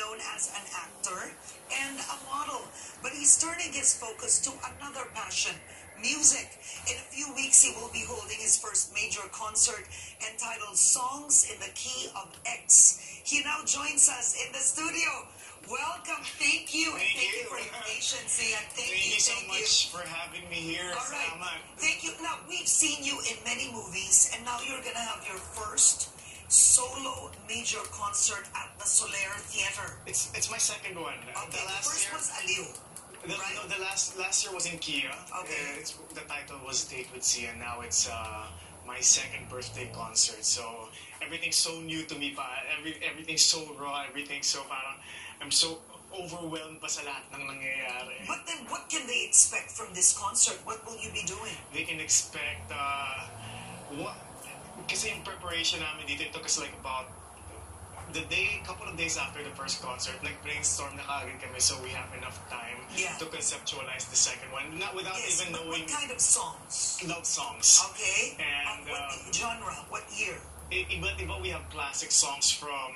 known as an actor and a model, but he's turning his focus to another passion, music. In a few weeks, he will be holding his first major concert entitled Songs in the Key of X. He now joins us in the studio. Welcome, thank you, and thank you for your patience, Xian. Thank you so much for having me here. All right, thank you. Now, we've seen you in many movies, and now you're going to have your first solo major concert at the Soler Theater. It's my second one. Okay, the first was Aliw. Right? No, the last year was in Kia. Okay. The title was Date with Xian. Now it's my second birthday concert. So everything's so new to me pa. Everything's so raw. Everything's so parang I'm so overwhelmed pa sa lahat ng nangyayari. But then what can they expect from this concert? What will you be doing? They can expect kasi yung preparation namin dito, it took us like about couple of days after the first concert, nag-brainstorm na kaagad kami so we have enough time to conceptualize the second one. Not without even knowing... What kind of songs? Love songs. Okay. And what genre? What year? Iba't iba, we have classic songs from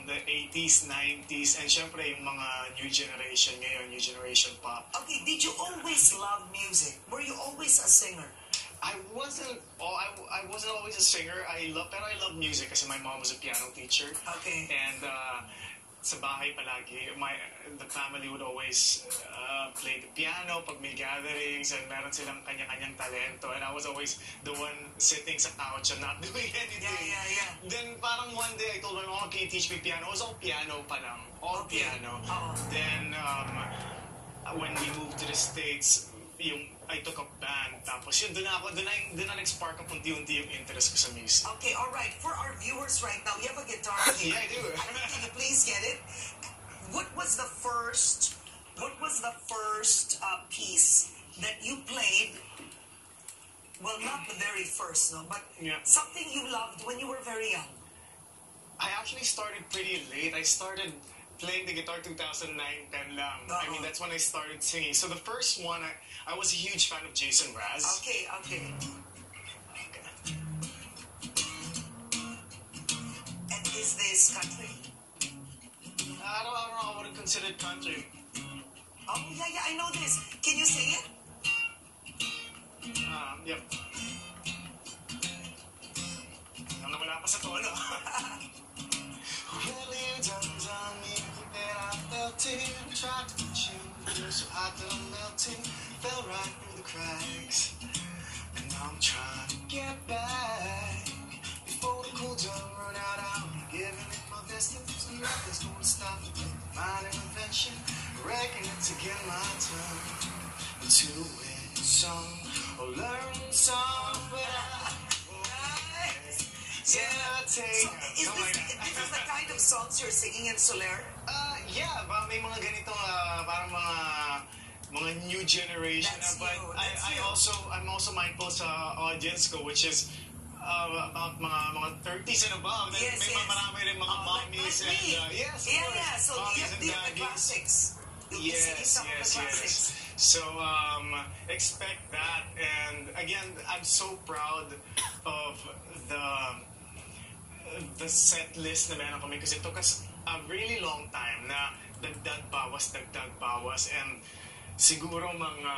the 80s, 90s, and syempre yung mga new generation ngayon, new generation pop. Okay, did you always love music? Were you always a singer? I wasn't always a singer. Pero I love music kasi my mom was a piano teacher. Okay. And sa bahay palagi, the family would always play the piano pag may gatherings and meron silang kanya-kanyang talento. And I was always the one sitting sa couch and not doing anything. Yeah. Then parang one day I told my mom, can you teach me piano? It was all piano pa lang. All piano. Then when we moved to the States, I took up band, tapos yun, doon na nag-spark up unti-unti yung interest ko sa music. Okay, alright. For our viewers right now, you have a guitar here. Yeah, I do. Can you please get it? What was the first piece that you played? Well, not the very first, no, but something you loved when you were very young. I actually started pretty late. I started playing the guitar 2009, 10 lang. I mean, that's when I started singing. So the first one, I was a huge fan of Jason Mraz. Okay. And is this country? I don't know, I wouldn't consider it country. Oh, yeah, I know this. Can you sing it? Yep. Nawala pa sa tono. Well, you done me that I felt it. Tried to put you so hot that I'm melting. Fell right through the cracks. And now I'm trying to get back. Before the cool done run out, I'm giving it my best. And nothing's gonna stop me. Find an invention. Reckon it's again my turn to win some or learn some. So is this the kind of songs you're singing in Soler? Yeah, may mga ganitong parang mga new generation. But I'm also mindful sa audience ko, which is about mga 30s and above. Yes. May marami rin mga mommies like and yeah. So do you have the classics? Yes. So expect that, and again, I'm so proud of the set list na meron kami kasi it took us a really long time na dagdag bawas, and siguro mga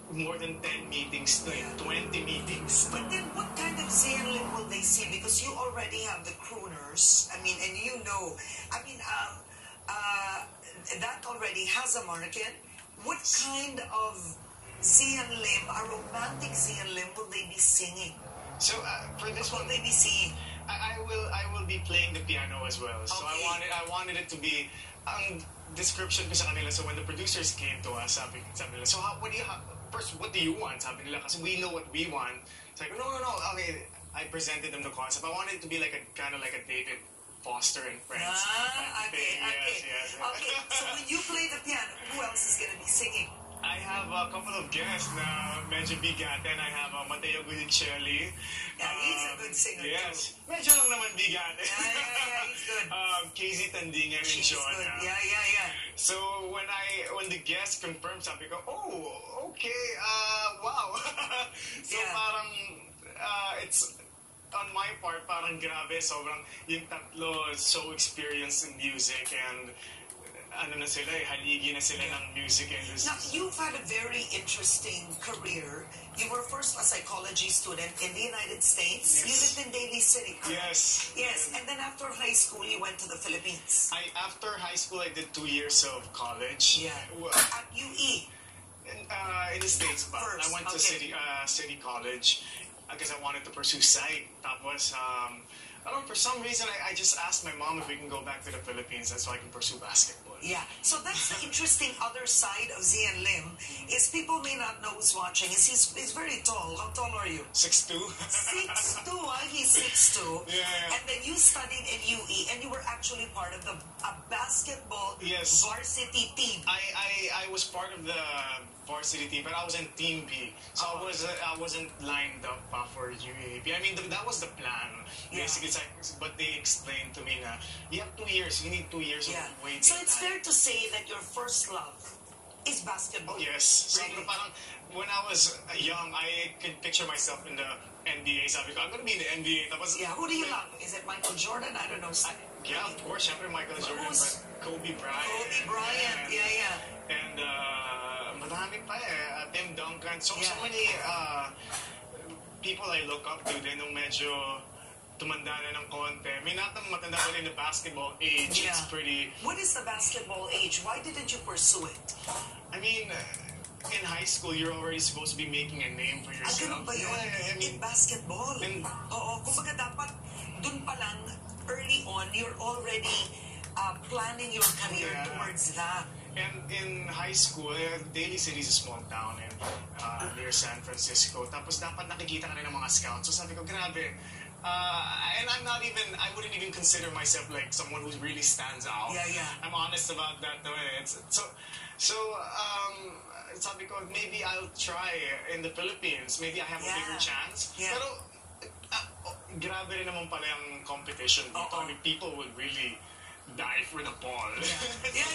more than 10 meetings, 20 meetings. But then what kind of Xian Lim will they see? Because you already have the crooners, and that already has a market. What kind of Xian Lim, a romantic Xian Lim, will they be singing? So for this one, will they be singing? I will be playing the piano as well. So okay. I wanted it to be description ko sa kanila. So when the producers came to us, sabi nila, so what do you want? Sabi nila, kasi we know what we want. It's like, no. Okay, I presented them the concept. I wanted it to be like a kind of like a David Foster and Friends. Okay. Yes. Okay, so when you play the piano, who else is going to be singing? I have a couple of guests na medyo bigatin. I have Mateo Guidicelli. Yeah, he's a good singer yes. too. Medyo lang naman bigatin. Yeah, he's good. Casey Tandingan and She's Jonah. good. Yeah. So when the guest confirmed, sabi ko, oh, okay, wow. So parang it's on my part, parang grabe, sobrang yung tatlo so experienced in music and ano na sila haligi na sila ng music industry. Now, you've had a very interesting career. You were first a psychology student in the United States. Yes. You lived in Daly City, correct? Yes. Yes, and then after high school, you went to the Philippines. After high school, I did 2 years of college. Yeah. At UE. In the States, but First, I went to city college because I wanted to pursue psych. Tapos, I don't know, for some reason, I just asked my mom if we can go back to the Philippines so I can pursue basketball. Yeah, so that's the interesting other side of Xian Lim, is people may not know who's watching, is he's very tall. How tall are you? 6'2". 6'2", he's 6'2". Yeah. And then you studied in UE, and you were actually part of a basketball Yes. varsity team. I was part of the varsity team, but I was in Team B, so I wasn't lined up for UAP. I mean, that was the plan. Yeah. Basically, it's like, but they explained to me na you have 2 years. You need 2 years of waiting So it's time. fair to say that your first love is basketball. Yes. Really? So, parang, when I was young, I could picture myself in the NBA. Sabi ko, I'm gonna be in the NBA. Tapos, Yeah, who do you love? Is it Michael Jordan? I don't know. Yeah, of course. Siyempre Michael Jordan, but Kobe Bryant. Kobe Bryant, yeah. And madami pa Tim Duncan. So many people I look up to din nung medyo tumanda na ng konti. May matanda pa rin the basketball age. Yeah. It's pretty... What is the basketball age? Why didn't you pursue it? I mean, in high school, you're already supposed to be making a name for yourself. Ganun ba yun? Yeah, I mean, In basketball? And- Oo, kumbaga dapat dun pa lang, early on, you're already planning your career Yeah. towards that. And in high school, Daly City is a small town near San Francisco. Tapos dapat nakikita ka rin ng mga scouts. So sabi ko, grabe. And I wouldn't even consider myself like someone who really stands out. Yeah. I'm honest about that. Sabi ko, maybe I'll try in the Philippines. Maybe I have a bigger chance. Yeah. Pero, grabe rin naman pala yung competition dito. I mean, people would really die for the ball. Yeah.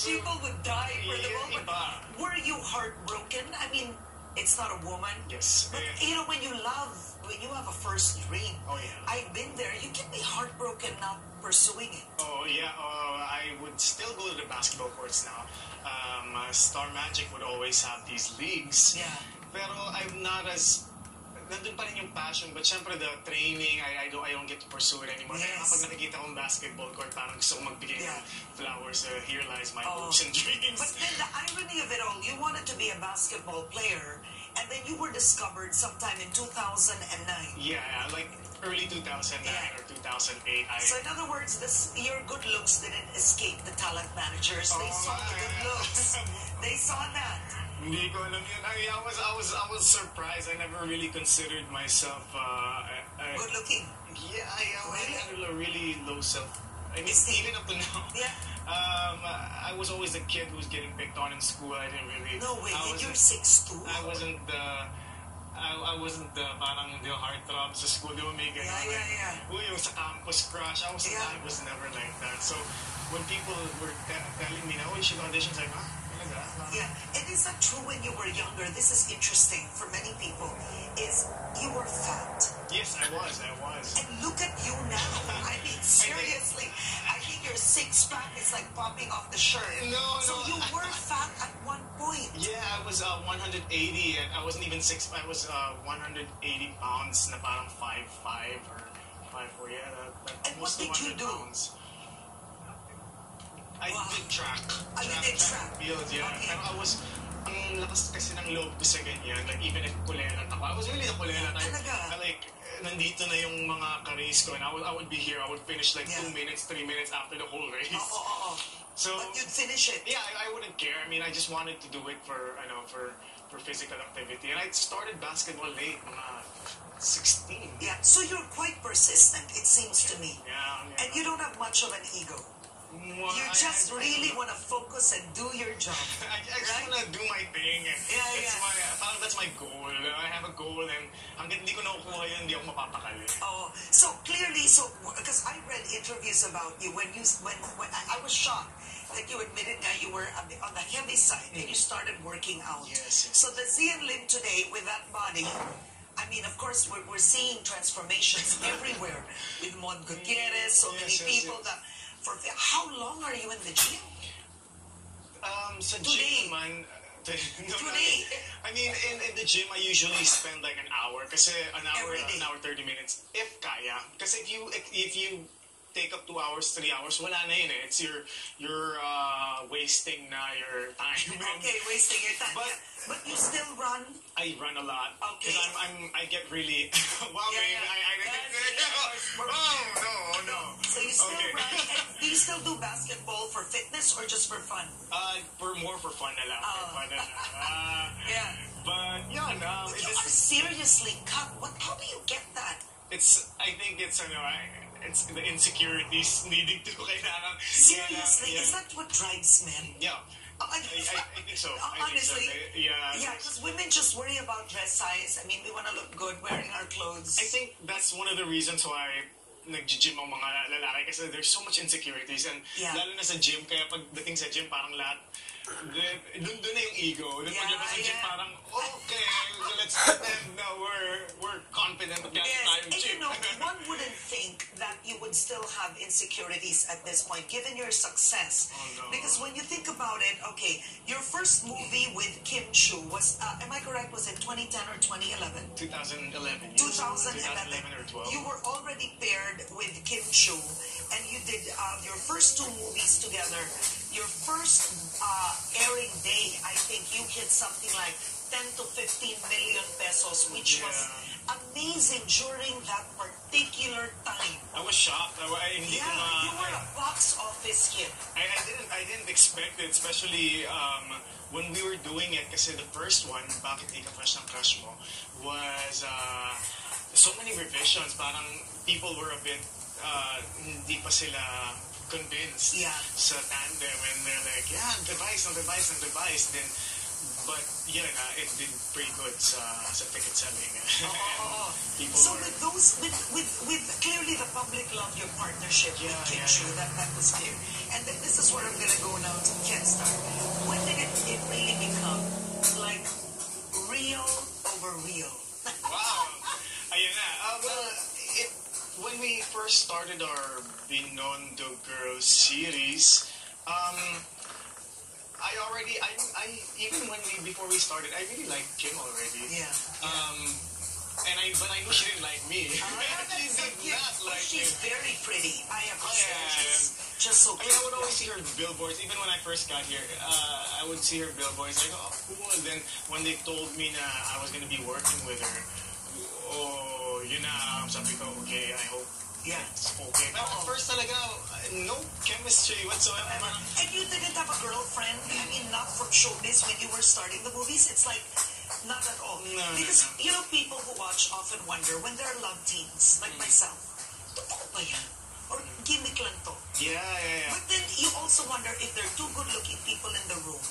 People would die for the Yeah, moment. iba. Were you heartbroken? I mean, it's not a woman. Yes. But, you know, when you have a first dream, Oh, yeah. I've been there, you can be heartbroken not pursuing it. Oh, yeah. I would still go to the basketball courts now. Star Magic would always have these leagues. Yeah. Pero I'm not as... Nandun pa rin yung passion, but syempre the training, I don't get to pursue it anymore. Kaya Yes. kapag nakikita kong basketball court, parang gusto kong magbigay ng flowers. Here lies my Oh. hopes and dreams. But then the irony of it all, you wanted to be a basketball player, and then you were discovered sometime in 2009. Yeah, like early 2009 Yeah. or 2008. So in other words, your good looks didn't escape the talent managers. They saw the good looks. They saw that. Hindi ko alam yun. I was surprised. I never really considered myself Good looking. Yeah, I had a really low self. I mean, Esteem. even up to now. Yeah. I was always the kid who was getting picked on in school. I didn't really. No way. I And you're wasn't- 6'2". I wasn't the. I wasn't the parang the heartthrob sa school. Di ba may ganun? Yeah. Uy, yung sa campus crush. I was never like that. So when people were telling me, "Oh, you should audition," I was like, "Huh? Talaga?" Yeah. And is that true when you were younger? This is interesting for many people. Is you were fat. Yes, I was. And look at you now. I mean, seriously. I think your six-pack is like popping off the shirt. So No. you were fat at one point. Yeah, I was 180, and I wasn't even 6. I was 180 pounds, na parang 5'5" or 5'4". Yeah, And what almost did you 200 do? pounds. I Wow. did track. You did track? Field, yeah. Okay. Pero ang lakas kasi ng loob ko sa ganyan. Like, even if kulelat ako, I was really nakulelat. Talaga? Nandito na yung mga ka-race ko, and I would be here. I would finish like 2 minutes, 3 minutes after the whole race. Oh. So, But you'd finish it. yeah, I wouldn't care. I mean, I just wanted to do it for physical activity. And I started basketball late, 16. Yeah. So you're quite persistent, it seems to me. Yeah. And you don't have much of an ego. Well, You just really want to focus and do your job. I just right? want to do my thing. Yeah. That's my goal. I have a goal, and hanggang hindi ko nakukuha yun, hindi ako mapapakali. Oh, so clearly, because I read interviews about you when I was shocked that you admitted that you were on the heavy side and you started working out. Yes. So the Xian Lim today with that body I mean, of course, we're seeing transformations everywhere with Mon Gutierrez, so many people that. How long are you in the gym? Sa Today. gym naman, Today. I mean, in the gym, I usually spend like an hour. Kasi an hour, Every day. 30 minutes. If kaya. Kasi if you take up 2 hours, 3 hours, wala na yun eh. It's you're wasting na your time. Okay, wasting your time. But you still run? I run a lot. Okay. Because I get really... wow, Yeah, babe, yeah. Oh, no. So you still run, and do you still do basketball for fitness or just for fun? More for fun na lang. For fun na lang. Yeah. But, yeah, no. But you are seriously cut. How do you get that? I think it's the insecurities needing to kailangan. Seriously, Yeah. is that what drives men? Yeah. I think so. Honestly, yeah. because women just worry about dress size. I mean, we want to look good wearing our clothes. I think that's one of the reasons why nag-gym ang mga lalaki kasi there's so much insecurities and lalo na sa gym, kaya pagdating sa gym parang lahat doon na yung ego. Then paglabas sa gym parang, okay, let's pretend na we're confident at tayong gym. And one wouldn't think that you would still have insecurities at this point, given your success. Oh, no. Because when you think about it, okay, your first movie with Kim Chu was, am I correct, was it 2010 or 2011? 2011. 2011. 2011 or 12. You were already paired with Kim Chu, and you did your first 2 movies together. Your first airing day, I think you hit something like 10 to 15 million pesos, which was amazing during that particular time. I was shocked. You were a box office hit. I didn't expect it, especially when we were doing it. Kasi the first one, Bakit Di Ka Fresh ng Crush Mo, was so many revisions. Parang people were a bit hindi pa sila convinced sa tandem, and they're like, device. Then, but it did pretty good sa ticket selling. So with clearly the public loved your partnership with Kim Chu. That was clear. And then this is where I'm gonna go now to Headstart. When did it really become like real over real? Wow, ayun na. When we first started our Binondo Girls series, before we started, I really liked Kim already. Yeah. But I knew she didn't like me. She did not like me. She's very pretty. I appreciate. She's just so I pretty. would always see her billboards. Even when I first got here, I would see her billboards. Like, oh, cool. And then when they told me na I was gonna be working with her, sabi ko, okay, I hope it's okay. But at first talaga, no chemistry whatsoever. And you didn't have a girlfriend? I mean, not from showbiz when you were starting the movies? It's like, not at all. No, because, people who watch often wonder, when they're love teams, like myself, totoo ba yan? Or gimmick lang to? Yeah. But then you also wonder if there are 2 good-looking people in the room.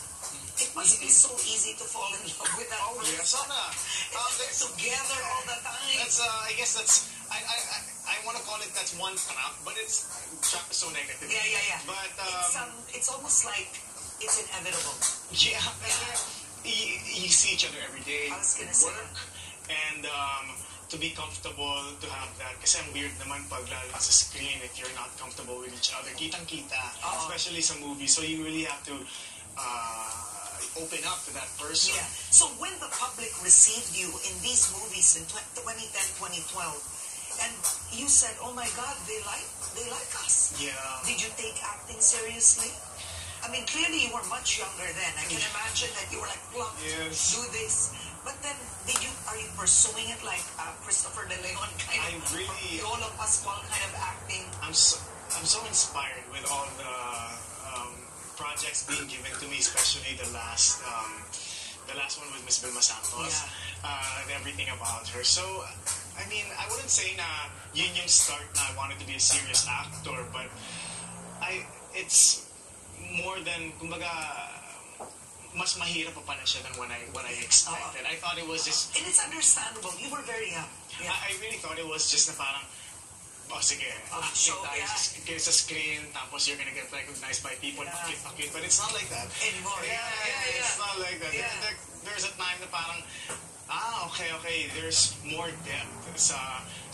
It must be so easy to fall in love with that person. Yes, sana. They're together all the time. That's, I guess that's, I want to call it, that's one trap, but trap is so negative. Yeah. But, it's almost like it's inevitable. Yeah. You see each other every day, I was gonna say work, and to be comfortable to have that. Kasi ang weird naman pag lalo sa screen if you're not comfortable with each other. Kitang-kita, especially sa movies. So you really have to open up to that person. Yeah. So when the public received you in these movies in 2010, 2012, and you said, "Oh my God, they like us." Yeah. Did you take acting seriously? I mean, clearly you were much younger then. I can imagine that you were like, "Plump, do this." But then, are you pursuing it like Christopher De Leon kind of, Yolo Pascual kind of acting? I'm so inspired with all the projects being given to me, especially the last one with Miss Vilma Santos, and everything about her. So, I mean, I wouldn't say na yun yung start na I wanted to be a serious actor, but it's more than, kumbaga, mas mahirap pa pala siya than what I expected. I thought it was just... And it's understandable. You were very young. I really thought it was just na parang, oh, sige, show, tayo yeah. sa screen, tapos you're gonna get recognized by people, pakit, but it's not like that. Anymore. Yeah, it's not like that. Yeah. There's a time na parang, okay, there's more depth sa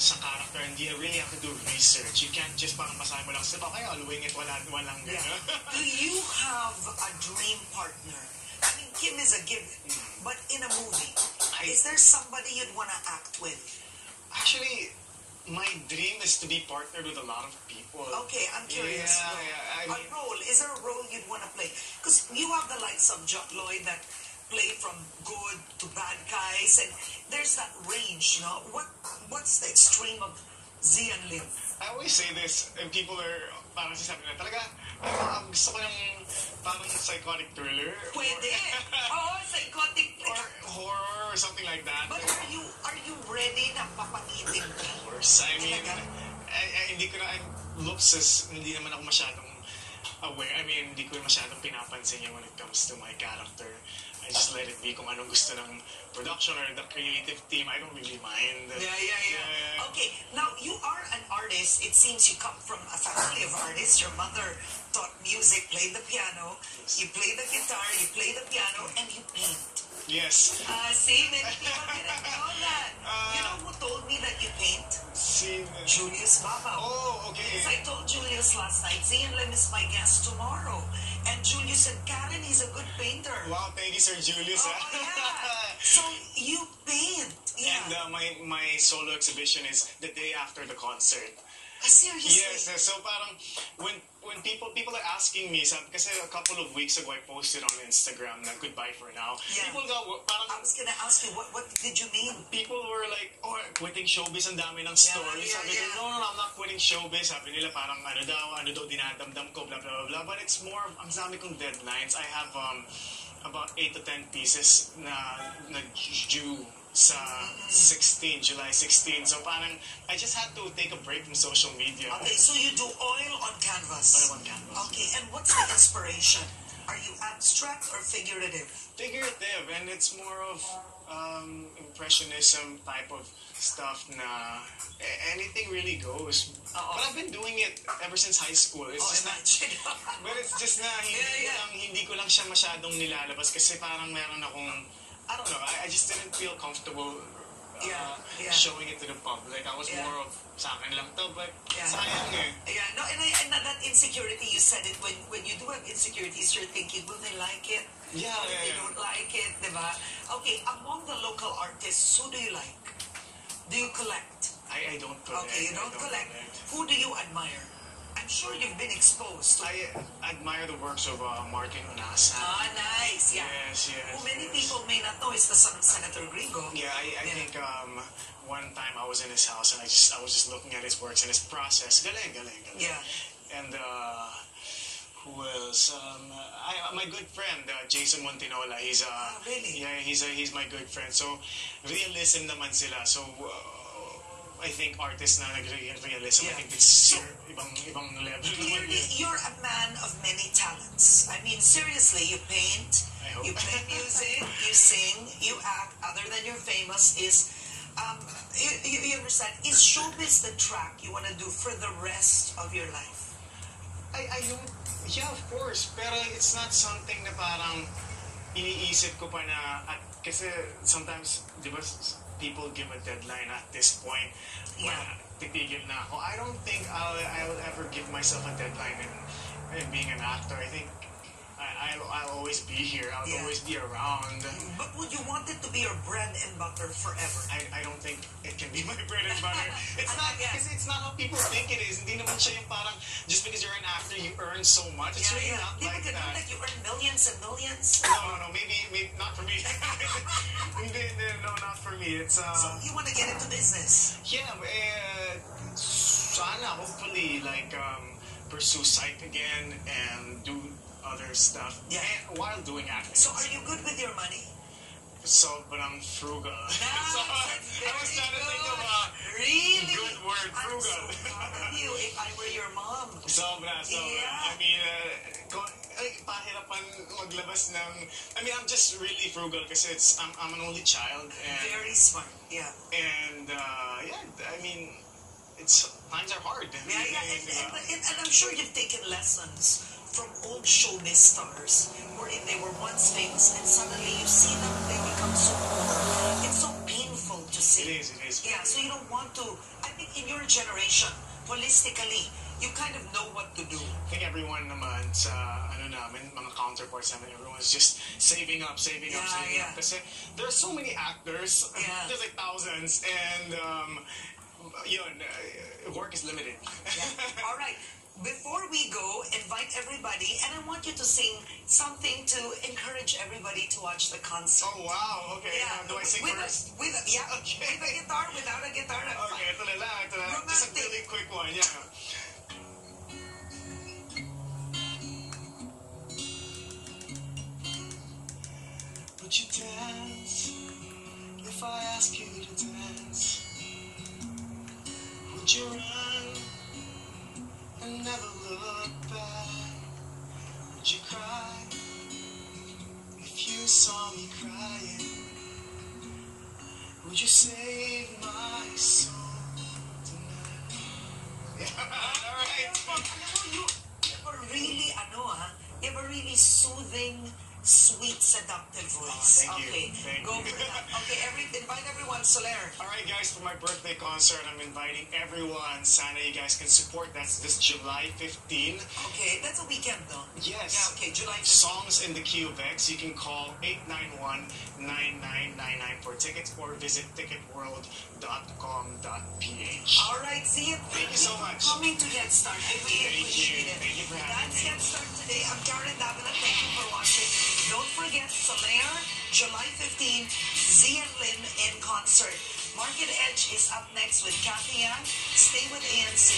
character, and you really have to do research. You can't just parang basahin mo lang, okay, I'll wing it, walang gano'n. Do you have a dream partner? I mean, Kim is a given, but in a movie, is there somebody you'd want to act with? Actually, my dream is to be partnered with a lot of people. Okay, I'm curious. Yeah, a role, is there a role you'd want to play? Because you have the likes of Jock Lloyd that play from good to bad guys, and there's that range, no? What's the extreme of Xian Lim? I always say this, and people are parang sasabi na, talaga, gusto ko yung parang psychotic thriller. Pwede. Psychotic. Or horror or something like that. But are you ready na papangitin ka? Of course. I mean, hindi ko na, looks is, hindi naman ako masyadong aware. I mean, hindi ko masyadong pinapansin yung when it comes to my character. I just let it be kung anong gusto ng production or the creative team. I don't really mind. Yeah. Okay, now you are an artist. It seems you come from a family of artists. Your mother taught music, played the piano. Yes. You play the guitar, you play the piano, and you paint. Yes. See, many people didn't know that. You know who told me that you paint? Julius Baba. Oh, okay. Because I told Julius last night, Xian Lim is my guest tomorrow. And Julius said, Karen, he's a good painter. Wow, thank you, Sir Julius. Yeah. So you paint. Yeah. And my solo exhibition is the day after the concert. Seriously? Yes, so parang when people are asking me, kasi a couple of weeks ago I posted on Instagram na goodbye for now. Yeah. People go, parang, I was gonna ask you, what did you mean? people were like, quitting showbiz, ang dami ng stories. Sabi ko, no, I'm not quitting showbiz. Sabi nila parang ano daw dinadamdam ko, blah, blah, blah. But it's more, ang dami kong deadlines. I have about 8 to 10 pieces na due sa July 16. So parang, I just had to take a break from social media. Okay, so you do oil on canvas. Oil on canvas. Okay, and what's the inspiration? Are you abstract or figurative? Figurative, and it's more of impressionism type of stuff na anything really goes. But I've been doing it ever since high school. It's just imagine. but it's just na hindi ko lang siya masyadong nilalabas kasi parang meron akong, I don't know, I just didn't feel comfortable showing it to the public. I was more of, sa akin lang to, but sayang eh. Yeah, no, and that insecurity, you said it, when you do have insecurities, you're thinking, will they like it? Yeah, If they don't like it, diba? Okay, among the local artists, who do you like? Do you collect? I don't collect. Okay, you don't collect. Who do you admire? I'm sure you've been exposed to. I admire the works of Martin Onasa. Nice, yeah. Yes. Who many people may not know is the son of Senator Gringo. Yeah, I think one time I was in his house and I was just looking at his works and his process. Galing. Yeah. And who else? My good friend Jason Montinola. He's really? Yeah, he's my good friend. So realism naman sila. So I think artists na nag-realism, I think it's ibang level. Clearly, you're a man of many talents. I mean, seriously, you paint, you play music, you sing, you act. Other than you're famous, you understand? Is showbiz the track you want to do for the rest of your life? I don't. Yeah, of course. Pero it's not something na parang iniisip ko pa na kasi sometimes, di ba, people give a deadline at this point. Titigil na ako. I don't think I'll ever give myself a deadline in being an actor. I think I'll always be here. I'll always be around. But would you want it to be your bread and butter forever? I don't think it can be my bread and butter. It's not, because it's not how people think it is. Hindi naman siya yung parang, just because you're an actor, you earn so much. It's really not like that. Like you earn millions and millions? No, maybe not for me. No, not for me. It's so you want to get into business? Yeah, sana, hopefully, like, pursue psych again and do other stuff while doing acting. So are you good with your money? So, but I'm frugal. So I was trying to think of a really good word, frugal. I'm so proud of you if I were your mom. Sobra. I mean, pahirapan maglabas ng, I mean, I'm just really frugal kasi I'm an only child. And, very smart, yeah. And, I mean, times are hard. And I'm sure you've taken lessons from old showbiz stars wherein they were once famous and suddenly you see them, they become so poor. It's so painful to see. It is. Yeah, so you don't want to, I think in your generation, holistically, you kind of know what to do. I think everyone naman sa, mga counterparts namin, everyone's just saving up. Kasi there are so many actors, there's like thousands, and work is limited. Yeah. All right. Before we go, invite everybody, and I want you to sing something to encourage everybody to watch the concert. Oh, wow. Okay. Yeah. Do I sing first? With a guitar, without a guitar. Okay, ito na lang. Just a really quick one, yeah. Would you dance if I ask you to dance? Would you run and never look back? Would you cry if you saw me crying? Would you save my soul tonight? Yeah, alright. You have a really soothing, sweet, seductive voice. Thank you. Go for that. Okay, invite everyone, Soler. Alright guys, for my birthday concert, I'm inviting everyone. Sana you guys can support. That's this July 15. Okay, that's a weekend though. Yes. Yeah, okay, July 15. Songs in the Key of X. You can call 891-9999 for tickets or visit ticketworld.com.ph. Alright, see you. Thank you so much. Coming to Headstart. I really appreciate it. Thank you for having That's me. Headstart today. I'm Karen Davila. Thank you for watching. Don't forget, Soler, July 15, Xian Lim in concert. Market Edge is up next with Kathy Yang. Stay with ANC.